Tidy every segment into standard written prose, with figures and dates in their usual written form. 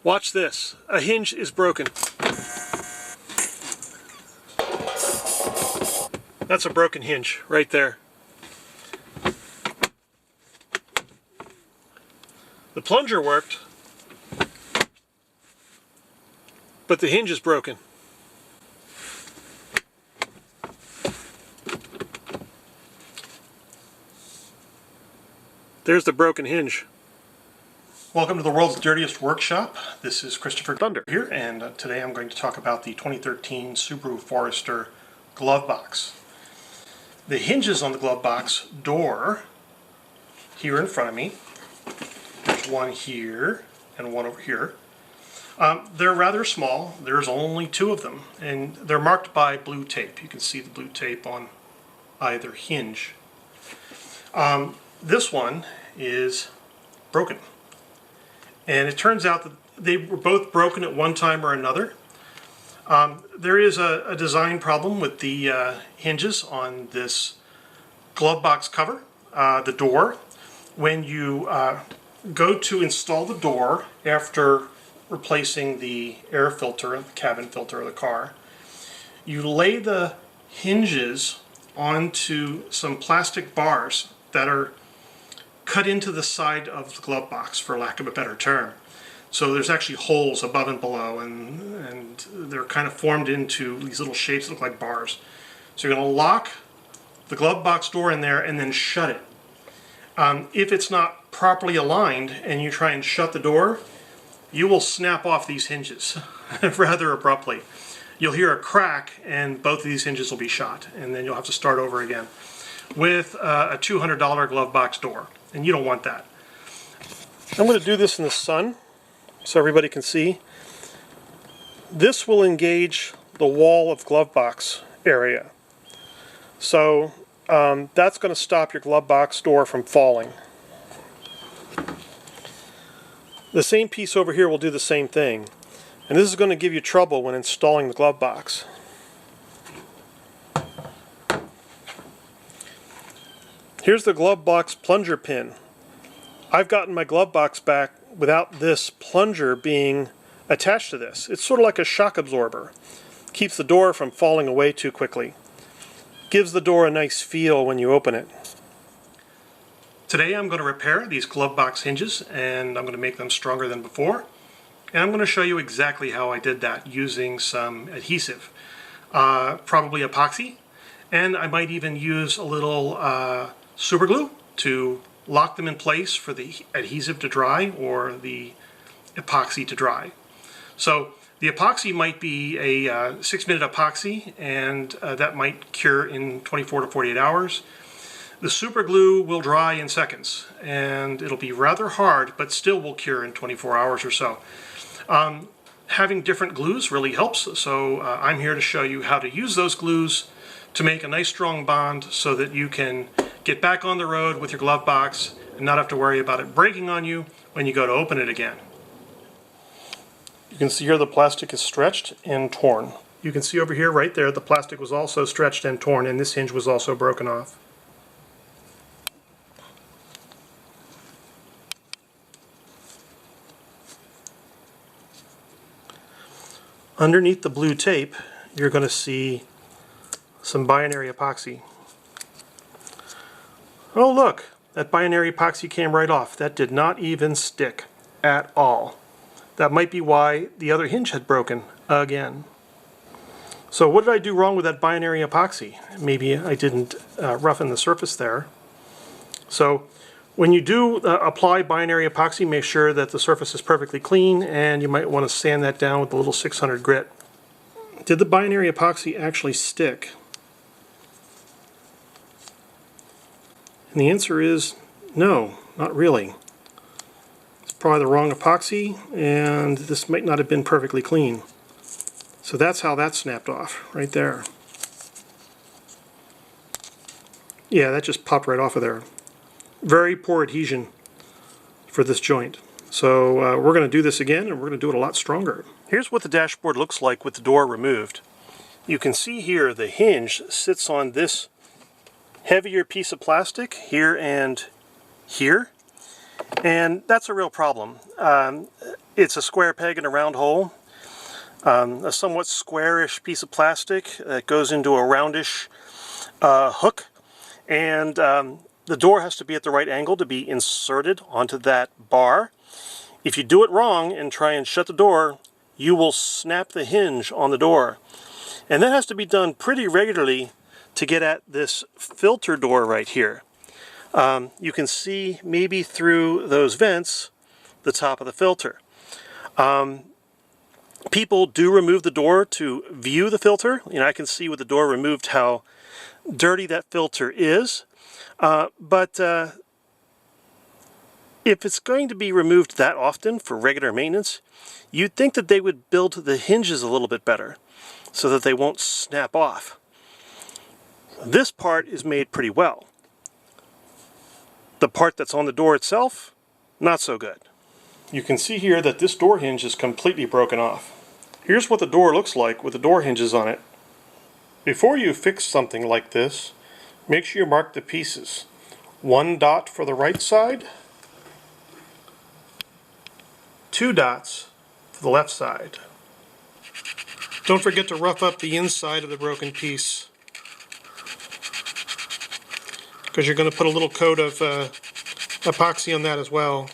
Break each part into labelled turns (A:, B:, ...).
A: Watch this. A hinge is broken. That's a broken hinge right there. The plunger worked, but the hinge is broken. There's the broken hinge. Welcome to the world's dirtiest workshop. This is Christopher Thunder here, and today I'm going to talk about the 2013 Subaru Forester Glovebox. The hinges on the Glovebox door, here in front of me, there's one here and one over here. They're rather small. There's only two of them, and they're marked by blue tape. You can see the blue tape on either hinge. This one is broken. And it turns out that they were both broken at one time or another. There is a design problem with the hinges on this Glovebox cover, the door. When you go to install the door after replacing the air filter, the cabin filter of the car, you lay the hinges onto some plastic bars that are cut into the side of the Glovebox, for lack of a better term. So there's actually holes above and below, and they're kind of formed into these little shapes that look like bars. So you're going to lock the Glovebox door in there and then shut it. If it's not properly aligned and you try and shut the door, you will snap off these hinges rather abruptly. You'll hear a crack and both of these hinges will be shot, and then you'll have to start over again with a $200 Glovebox door, and you don't want that. I'm going to do this in the sun so everybody can see. This will engage the wall of Glovebox area. So that's going to stop your Glovebox door from falling. The same piece over here will do the same thing. And this is going to give you trouble when installing the Glovebox. Here's the Glovebox plunger pin. I've gotten my Glovebox back without this plunger being attached to this. It's sort of like a shock absorber. Keeps the door from falling away too quickly. Gives the door a nice feel when you open it. Today I'm going to repair these Glovebox hinges, and I'm going to make them stronger than before. And I'm going to show you exactly how I did that using some adhesive. Probably epoxy, and I might even use a little super glue to lock them in place for the adhesive to dry or the epoxy to dry. So the epoxy might be a 6-minute epoxy, and that might cure in 24 to 48 hours. The super glue will dry in seconds, and it'll be rather hard, but still will cure in 24 hours or so. Having different glues really helps, so I'm here to show you how to use those glues to make a nice strong bond so that you can get back on the road with your Glovebox and not have to worry about it breaking on you when you go to open it again. You can see here the plastic is stretched and torn. You can see over here right there the plastic was also stretched and torn, and this hinge was also broken off. Underneath the blue tape you're going to see some binary epoxy. Oh look, that binary epoxy came right off. That did not even stick at all. That might be why the other hinge had broken again. So what did I do wrong with that binary epoxy? Maybe I didn't roughen the surface there. So when you do apply binary epoxy, make sure that the surface is perfectly clean, and you might want to sand that down with a little 600 grit. Did the binary epoxy actually stick? And the answer is no, not really. It's probably the wrong epoxy, and this might not have been perfectly clean. So that's how that snapped off, right there. Yeah, that just popped right off of there. Very poor adhesion for this joint. So we're going to do this again, and we're going to do it a lot stronger. Here's what the dashboard looks like with the door removed. You can see here the hinge sits on this heavier piece of plastic here and here, And that's a real problem. It's a square peg in a round hole. A somewhat squarish piece of plastic that goes into a roundish hook, and the door has to be at the right angle to be inserted onto that bar. If you do it wrong and try and shut the door, you will snap the hinge on the door. And that has to be done pretty regularly to get at this filter door right here. You can see maybe through those vents the top of the filter. People do remove the door to view the filter. You know, I can see with the door removed how dirty that filter is. But if it's going to be removed that often for regular maintenance, you'd think that they would build the hinges a little bit better so that they won't snap off. This part is made pretty well. The part that's on the door itself, not so good. You can see here that this door hinge is completely broken off. Here's what the door looks like with the door hinges on it. Before you fix something like this, make sure you mark the pieces. 1 dot for the right side, 2 dots for the left side. Don't forget to rough up the inside of the broken piece, because you're going to put a little coat of epoxy on that as well.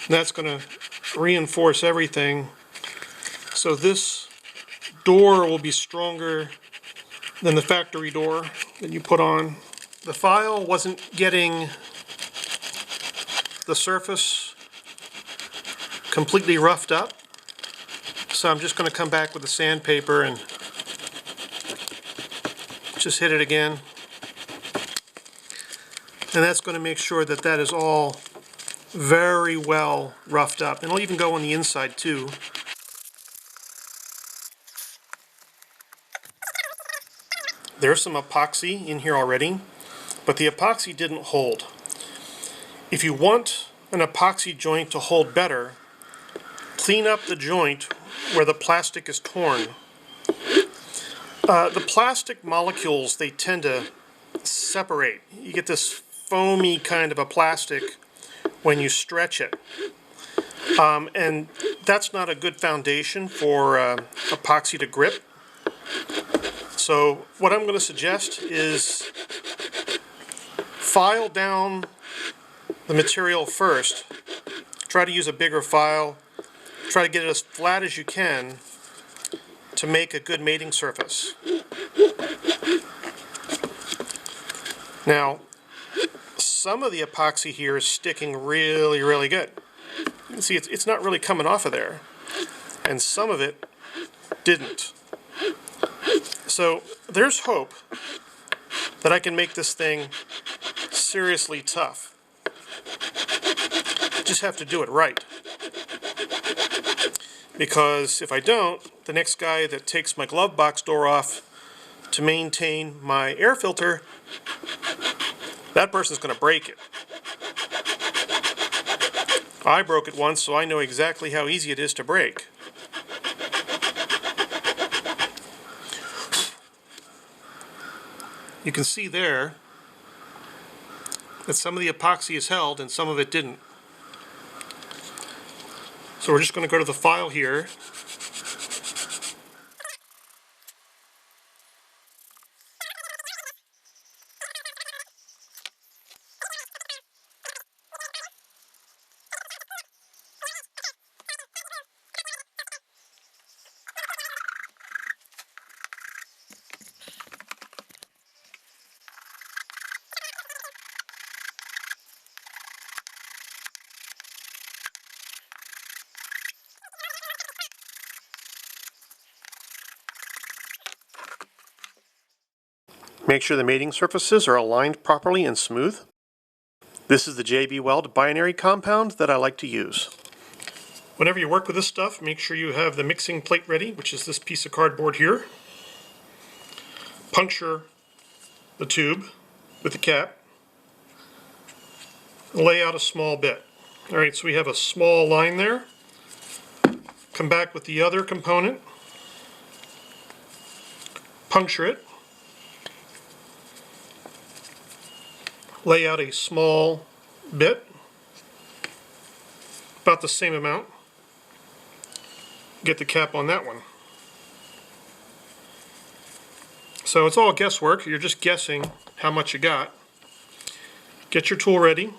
A: And that's going to reinforce everything, so this door will be stronger than the factory door that you put on. The file wasn't getting the surface completely roughed up, so I'm just going to come back with the sandpaper and just hit it again. And that's going to make sure that that is all very well roughed up. And it'll even go on the inside too. There's some epoxy in here already, but the epoxy didn't hold. If you want an epoxy joint to hold better, clean up the joint where the plastic is torn. The plastic molecules, they tend to separate. You get this foamy kind of a plastic when you stretch it. And that's not a good foundation for epoxy to grip. So what I'm going to suggest is file down the material first. Try to use a bigger file. Try to get it as flat as you can to make a good mating surface. Now, some of the epoxy here is sticking really, really good. You can see it's not really coming off of there. And some of it didn't. So there's hope that I can make this thing seriously tough. Just have to do it right. Because if I don't, the next guy that takes my glove box door off to maintain my air filter, that person's going to break it. I broke it once, so I know exactly how easy it is to break. You can see there that some of the epoxy is held and some of it didn't. So we're just going to go to the file here. Make sure the mating surfaces are aligned properly and smooth. This is the JB Weld binary compound that I like to use. Whenever you work with this stuff, make sure you have the mixing plate ready, which is this piece of cardboard here. Puncture the tube with the cap. Lay out a small bit. Alright, so we have a small line there. Come back with the other component. Puncture it. Lay out a small bit. about the same amount. Get the cap on that one. So it's all guesswork. You're just guessing how much you got. Get your tool ready.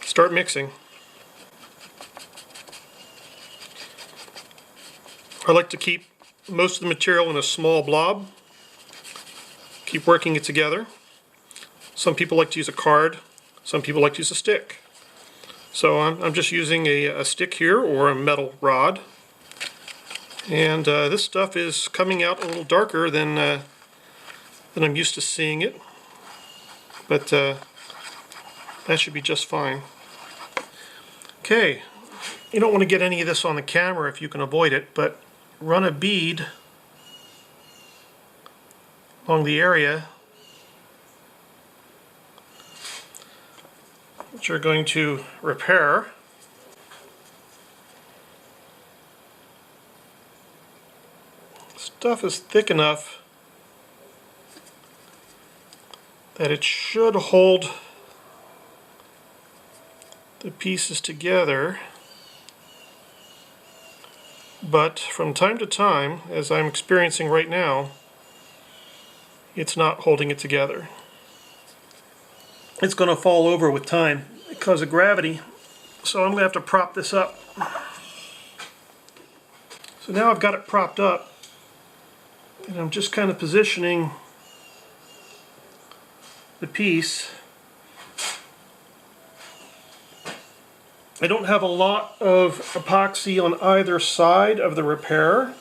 A: Start mixing. I like to keep most of the material in a small blob. Keep working it together. Some people like to use a card. Some people like to use a stick. So I'm just using a stick here, or a metal rod. And this stuff is coming out a little darker than I'm used to seeing it. But that should be just fine. Okay, you don't want to get any of this on the camera if you can avoid it, but run a bead along the area that you're going to repair. Stuff is thick enough that it should hold the pieces together, but from time to time, as I'm experiencing right now, it's not holding it together. It's going to fall over with time because of gravity, so I'm going to have to prop this up. So now I've got it propped up, and I'm just kind of positioning the piece. I don't have a lot of epoxy on either side of the repair,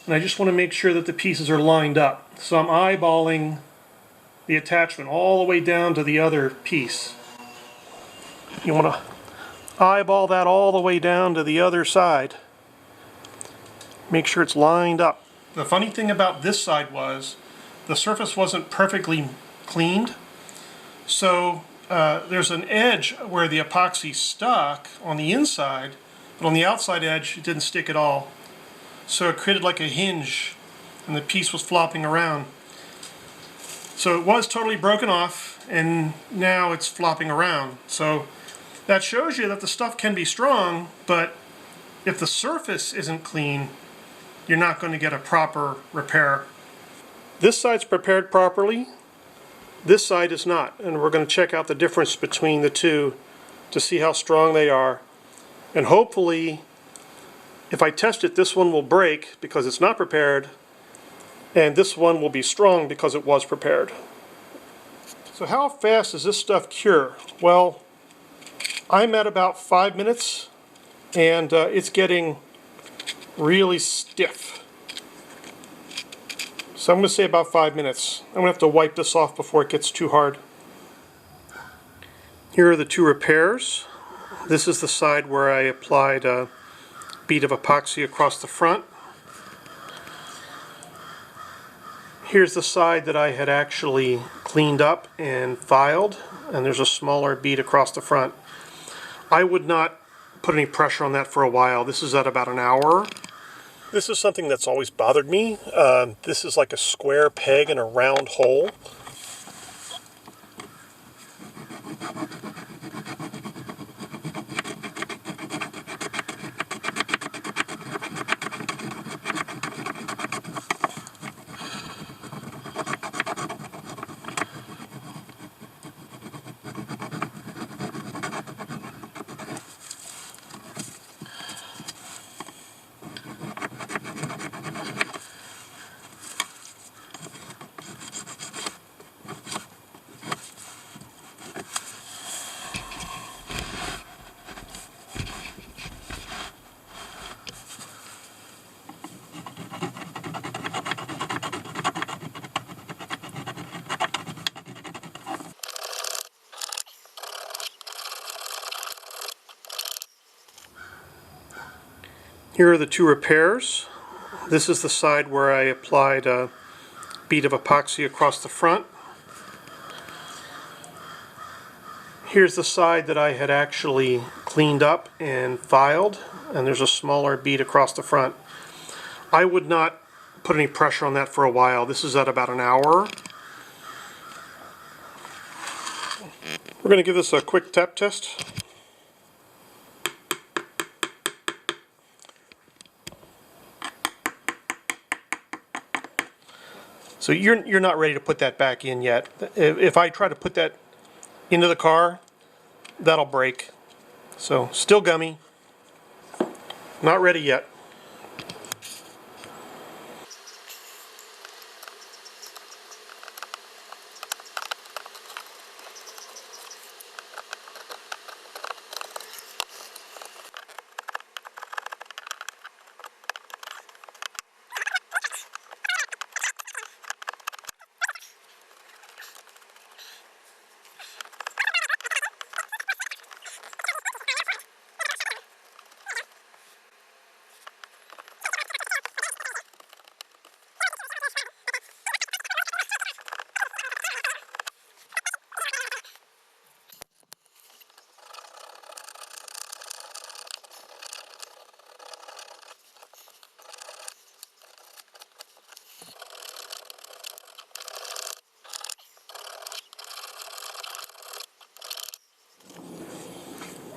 A: and I just want to make sure that the pieces are lined up. So I'm eyeballing the attachment all the way down to the other piece. You want to eyeball that all the way down to the other side. Make sure it's lined up. The funny thing about this side was the surface wasn't perfectly cleaned. So there's an edge where the epoxy stuck on the inside, but on the outside edge it didn't stick at all. So it created like a hinge, and the piece was flopping around. So it was totally broken off, and now it's flopping around. So that shows you that the stuff can be strong, but if the surface isn't clean, you're not going to get a proper repair. This side's prepared properly. This side is not, and we're going to check out the difference between the two to see how strong they are. And hopefully, if I test it, this one will break because it's not prepared, and this one will be strong because it was prepared. So how fast does this stuff cure? Well, I'm at about 5 minutes, and it's getting really stiff. So I'm going to say about 5 minutes. I'm going to have to wipe this off before it gets too hard. Here are the two repairs. This is the side where I applied a bead of epoxy across the front. Here's the side that I had actually cleaned up and filed, and there's a smaller bead across the front. I would not put any pressure on that for a while. This is at about an hour. This is something that's always bothered me. This is like a square peg in a round hole. Here are the two repairs. This is the side where I applied a bead of epoxy across the front. Here's the side that I had actually cleaned up and filed, and there's a smaller bead across the front. I would not put any pressure on that for a while. This is at about an hour. We're going to give this a quick tap test. So you're not ready to put that back in yet. If I try to put that into the car, that'll break. So still gummy, not ready yet.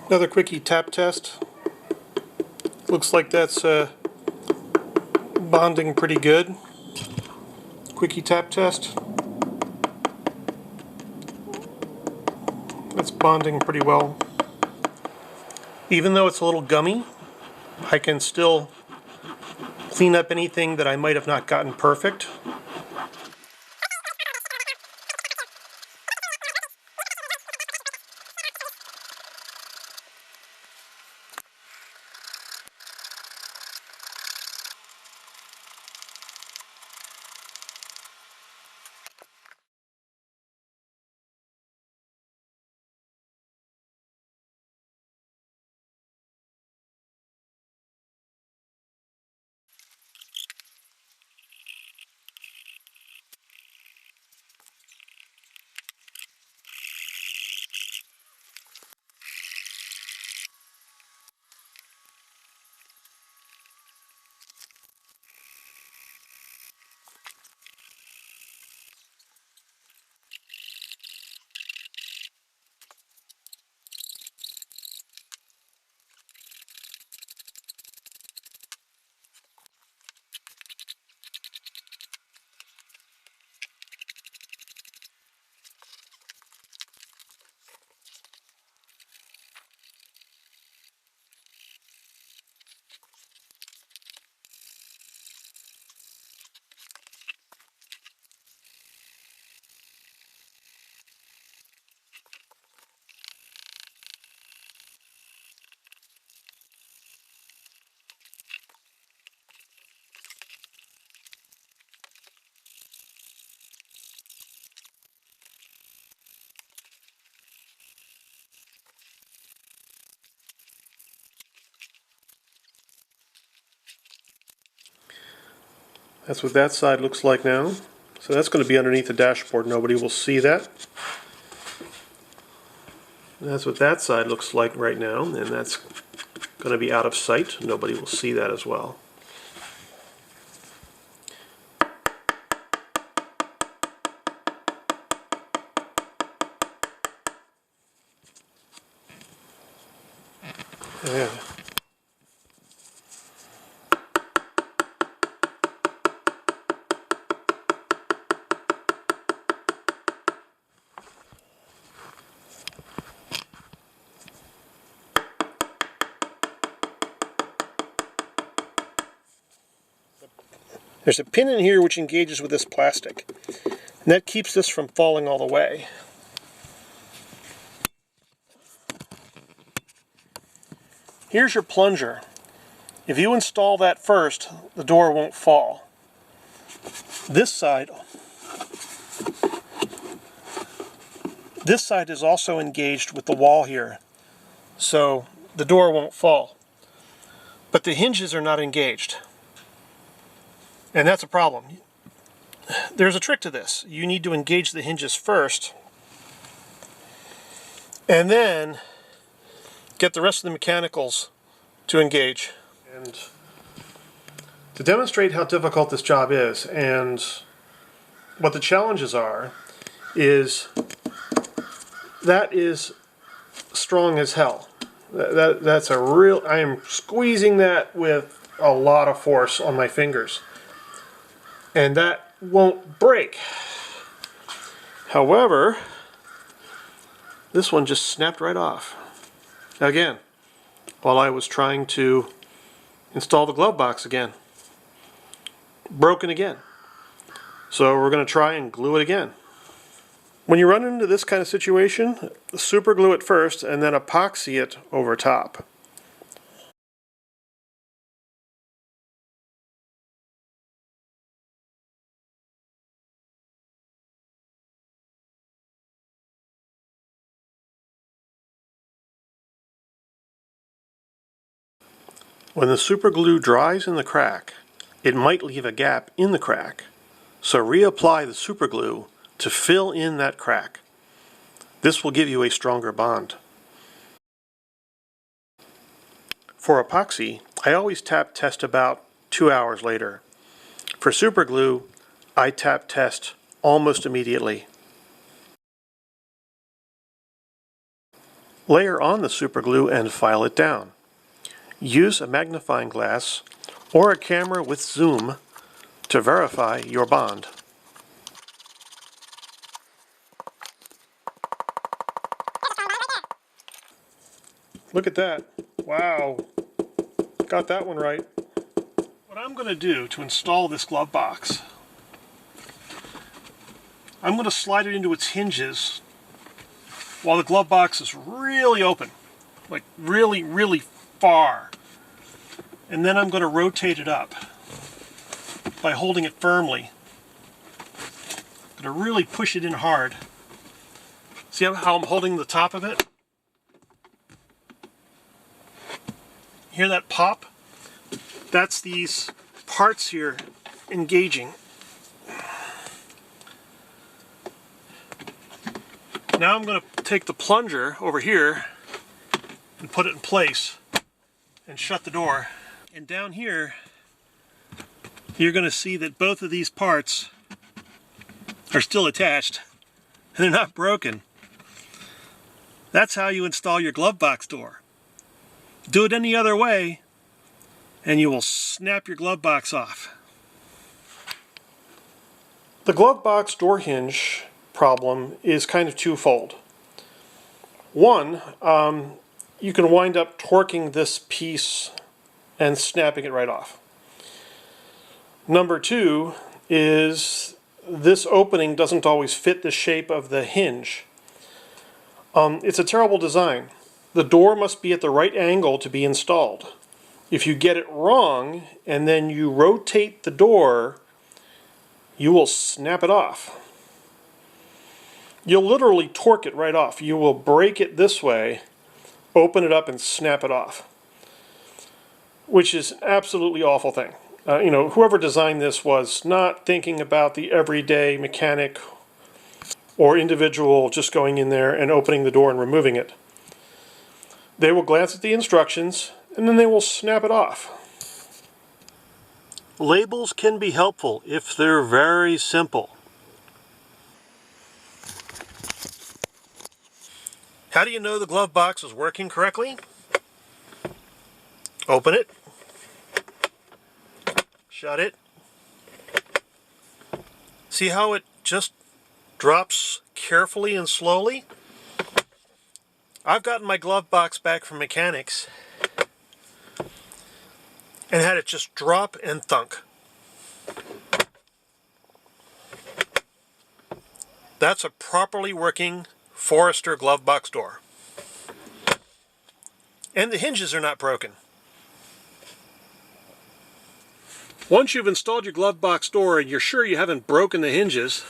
A: Another quickie tap test. Looks like that's bonding pretty good. Quickie tap test. That's bonding pretty well. Even though it's a little gummy, I can still clean up anything that I might have not gotten perfect. That's what that side looks like now. So that's going to be underneath the dashboard. Nobody will see that. That's what that side looks like right now, and that's going to be out of sight. Nobody will see that as well. Yeah. There's a pin in here which engages with this plastic, and that keeps this from falling all the way. Here's your plunger. If you install that first, the door won't fall. This side is also engaged with the wall here, so the door won't fall. But the hinges are not engaged. And that's a problem. There's a trick to this. You need to engage the hinges first, and then get the rest of the mechanicals to engage. And to demonstrate how difficult this job is and what the challenges are, is that is strong as hell. That's a real, I am squeezing that with a lot of force on my fingers. And that won't break. However, this one just snapped right off. Again, while I was trying to install the glove box again. Broken again. So we're going to try and glue it again. When you run into this kind of situation, super glue it first and then epoxy it over top. When the super glue dries in the crack, it might leave a gap in the crack. So reapply the super glue to fill in that crack. This will give you a stronger bond. For epoxy, I always tap test about 2 hours later. For super glue, I tap test almost immediately. Layer on the super glue and file it down. Use a magnifying glass or a camera with zoom to verify your bond. Look at that. Wow. Got that one right. What I'm going to do to install this glove box, I'm going to slide it into its hinges while the glove box is really open. Like really, really far. And then I'm going to rotate it up by holding it firmly. I'm going to really push it in hard. See how I'm holding the top of it? Hear that pop? That's these parts here engaging. Now I'm going to take the plunger over here and put it in place and shut the door. And down here, you're going to see that both of these parts are still attached and they're not broken. That's how you install your glove box door. Do it any other way and you will snap your glove box off. The glove box door hinge problem is kind of twofold. One, you can wind up torquing this piece and snapping it right off. Number two is this opening doesn't always fit the shape of the hinge. It's a terrible design. The door must be at the right angle to be installed. If you get it wrong and then you rotate the door, you will snap it off. You'll literally torque it right off. You will break it this way, open it up and snap it off. Which is an absolutely awful thing. Whoever designed this was not thinking about the everyday mechanic or individual just going in there and opening the door and removing it. They will glance at the instructions and then they will snap it off. Labels can be helpful if they're very simple. How do you know the glove box is working correctly? Open it. Shut it. See how it just drops carefully and slowly? I've gotten my glove box back from mechanics and had it just drop and thunk. That's a properly working Forester glove box door. And the hinges are not broken. Once you've installed your glove box door and you're sure you haven't broken the hinges,